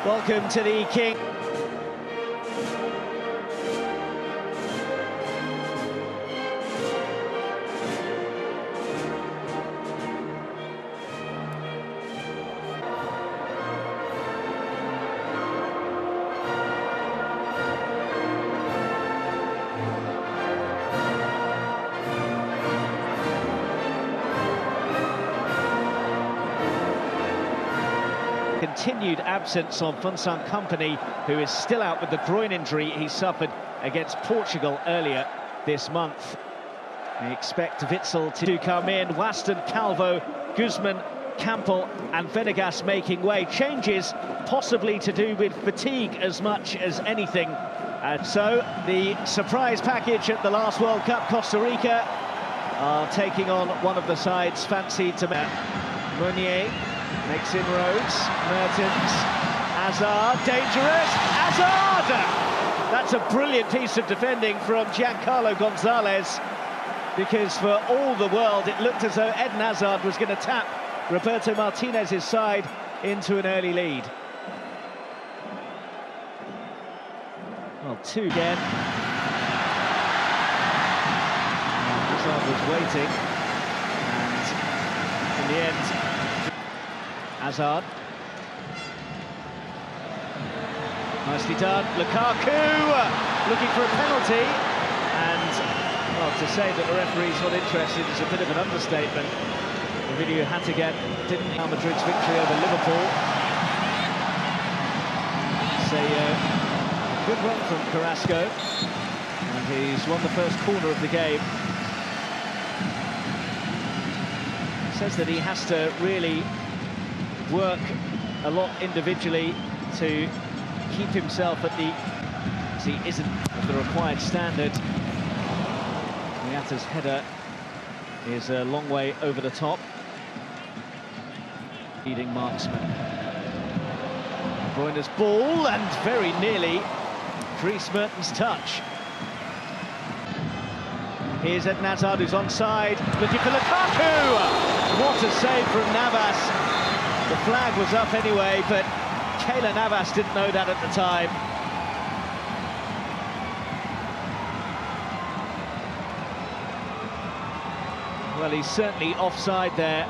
Welcome to the King. Continued absence on Vincent Kompany, who is still out with the groin injury he suffered against Portugal earlier this month. We expect Witsel to come in. Waston, Calvo, Guzman, Campbell and Venegas making way. Changes possibly to do with fatigue as much as anything. And so the surprise package at the last World Cup, Costa Rica, are taking on one of the sides fancied to Meunier. Makes inroads, Mertens, Hazard, dangerous, Hazard! That's a brilliant piece of defending from Giancarlo Gonzalez, because for all the world it looked as though Eden Hazard was going to tap Roberto Martinez's side into an early lead. Well, two again. Hazard was waiting, and in the end, Hazard. Nicely done. Lukaku looking for a penalty. And, well, to say that the referee's not interested is a bit of an understatement. The video Hattigan didn't Real Madrid's victory over Liverpool. It's a good run from Carrasco. And he's won the first corner of the game. Says that he has to really work a lot individually to keep himself at the... as he isn't at the required standard. Miata's header is a long way over the top. Leading marksman. De Bruyne's ball, and very nearly Dries Mertens' touch. Here's Eden Hazard, who's onside, looking for Lukaku! What a save from Navas! The flag was up anyway, but Keylor Navas didn't know that at the time. Well, he's certainly offside there,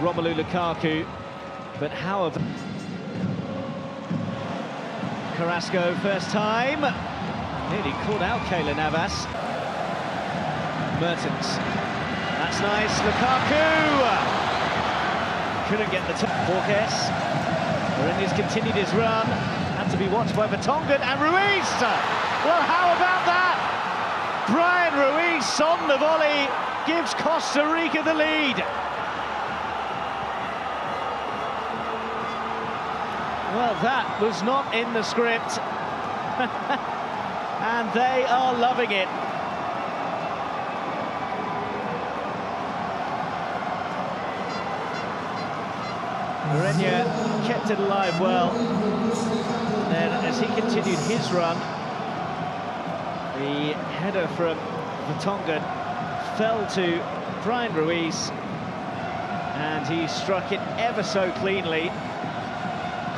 Romelu Lukaku, but however... Carrasco, first time, nearly caught out Keylor Navas. Mertens, that's nice, Lukaku! Couldn't get the top. Borges. Mourinho's continued his run. Had to be watched by Vertonghen and Ruiz. Well, how about that? Brian Ruiz on the volley gives Costa Rica the lead. Well, that was not in the script. And they are loving it. Mourinho kept it alive well. And then as he continued his run, the header from Vertonghen fell to Brian Ruiz, and he struck it ever so cleanly.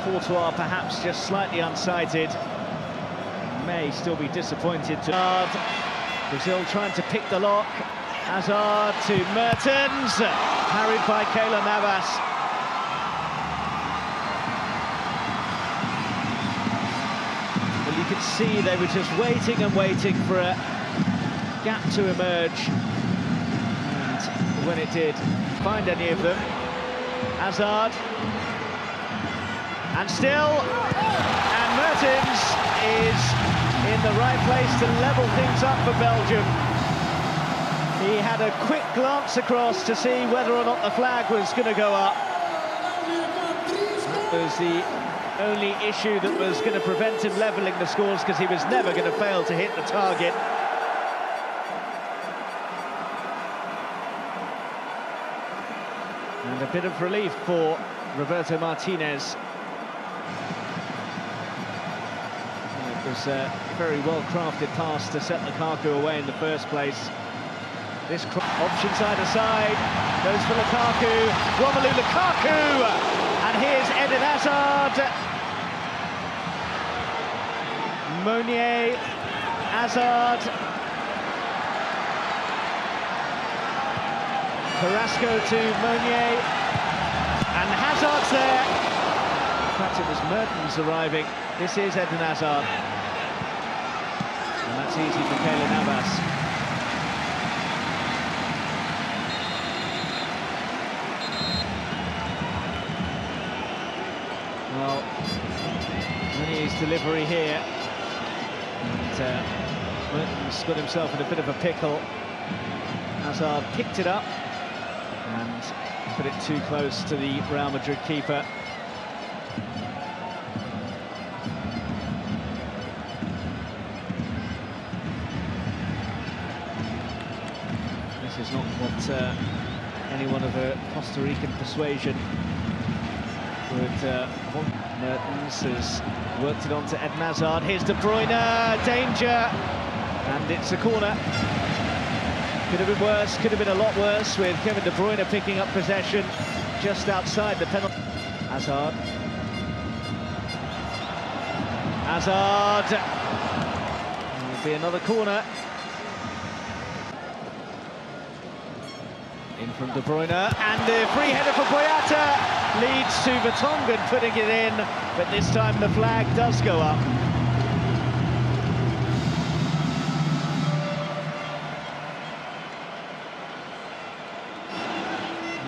Courtois perhaps just slightly unsighted. May still be disappointed. Brazil trying to pick the lock. Hazard to Mertens, parried by Keylor Navas. You could see they were just waiting and waiting for a gap to emerge, and when it did, find any of them. Hazard, and still, and Mertens is in the right place to level things up for Belgium. He had a quick glance across to see whether or not the flag was going to go up. That was the only issue that was going to prevent him levelling the scores, because he was never going to fail to hit the target. And a bit of relief for Roberto Martinez. It was a very well-crafted pass to set Lukaku away in the first place. This options either side, goes for Lukaku, Romelu Lukaku, and here's Eden Hazard. Meunier, Hazard, Carrasco to Meunier, and Hazard's there. In fact, it was Mertens arriving. This is Eden Hazard. And that's easy for Keylor Navas. Well, Meunier's delivery here. And Mertens got himself in a bit of a pickle. Hazard picked it up and put it too close to the Real Madrid keeper. This is not what anyone of a Costa Rican persuasion would want. Mertens has worked it on to Eden Hazard. Here's De Bruyne, danger, and it's a corner. Could have been worse, could have been a lot worse, with Kevin De Bruyne picking up possession just outside the penalty. Hazard. Will be another corner. In from De Bruyne, and the free header for Boyata leads to Vertonghen putting it in, but this time the flag does go up.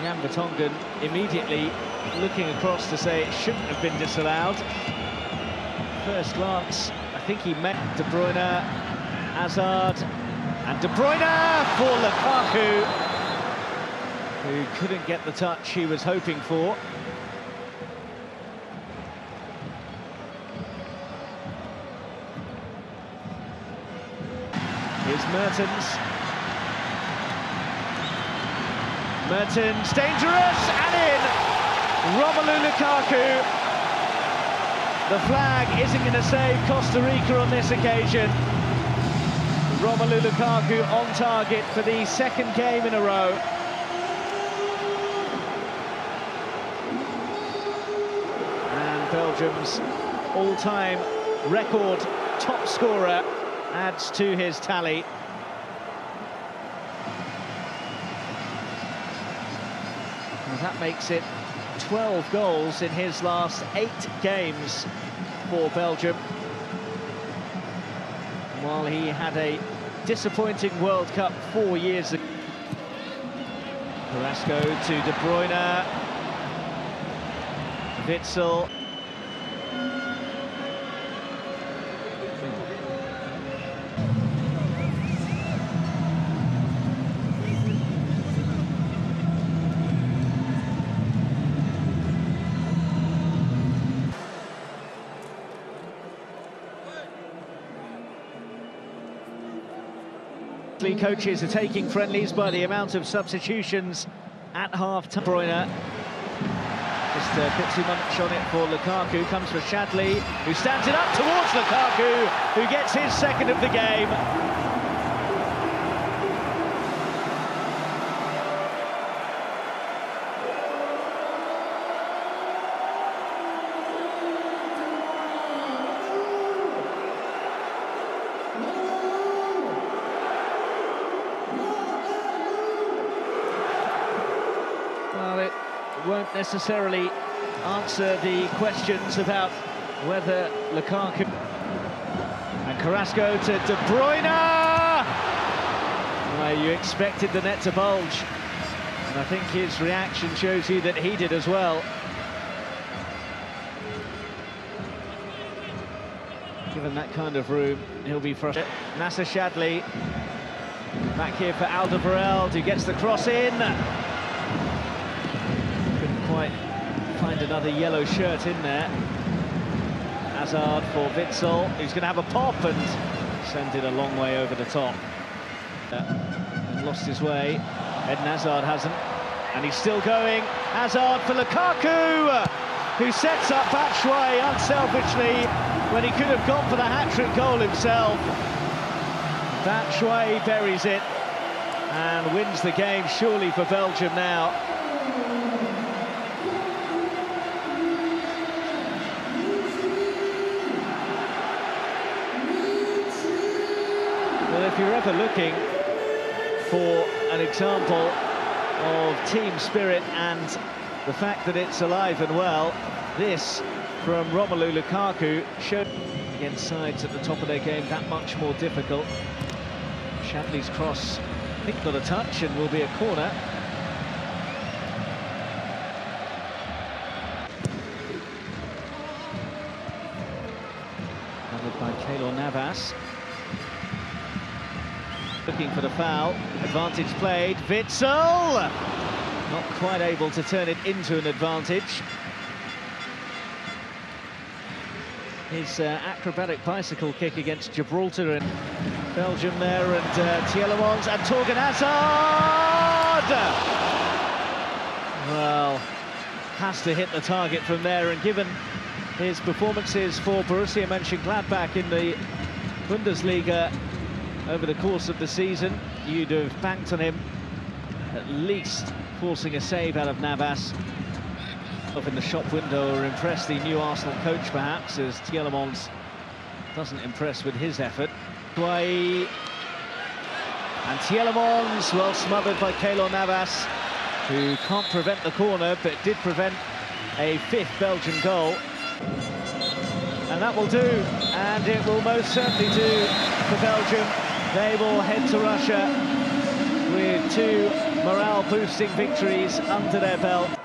Jan Vertonghen immediately looking across to say it shouldn't have been disallowed. First glance, I think he meant De Bruyne, Hazard, and De Bruyne for Lukaku, who couldn't get the touch he was hoping for. Here's Mertens. Mertens, dangerous, and in! Romelu Lukaku. The flag isn't going to save Costa Rica on this occasion. Romelu Lukaku on target for the second game in a row. Belgium's all-time record top scorer adds to his tally. And that makes it 12 goals in his last 8 games for Belgium. While he had a disappointing World Cup 4 years ago. Carrasco to De Bruyne. Witsel. Coaches are taking friendlies by the amount of substitutions at half-time. Bruyne just a bit too much on it for Lukaku. Comes for Shadley, who stands it up towards Lukaku, who gets his second of the game. Well, it won't necessarily answer the questions about whether Lukaku... And Carrasco to De Bruyne! Well, you expected the net to bulge. And I think his reaction shows you that he did as well. Given that kind of room, he'll be frustrated. Nasser Shadley back here for Alderweireld, who gets the cross in. Couldn't quite find another yellow shirt in there. Hazard for Witsel, who's going to have a pop and send it a long way over the top. And lost his way. Eden Hazard hasn't, and he's still going. Hazard for Lukaku, who sets up Batshuayi unselfishly when he could have gone for the hat-trick goal himself. Batshuayi buries it and wins the game, surely, for Belgium now. ever looking for an example of team spirit and the fact that it's alive and well, this from Romelu Lukaku showed against sides at the top of their game that much more difficult. Shatley's cross, I think, got a touch and will be a corner. Covered by Keylor Navas. Looking for the foul. Advantage played. Witsel! Not quite able to turn it into an advantage. His acrobatic bicycle kick against Gibraltar and Belgium there, and Tielemans and Torgan Hazard! Well, has to hit the target from there, and given his performances for Borussia Mönchengladbach in the Bundesliga over the course of the season, you'd have banked on him at least forcing a save out of Navas. Up in the shop window, or impressed the new Arsenal coach perhaps, as Tielemans doesn't impress with his effort. And Tielemans, well smothered by Keylor Navas, who can't prevent the corner but did prevent a fifth Belgian goal. And that will do, and it will most certainly do for Belgium. They will head to Russia with 2 morale-boosting victories under their belt.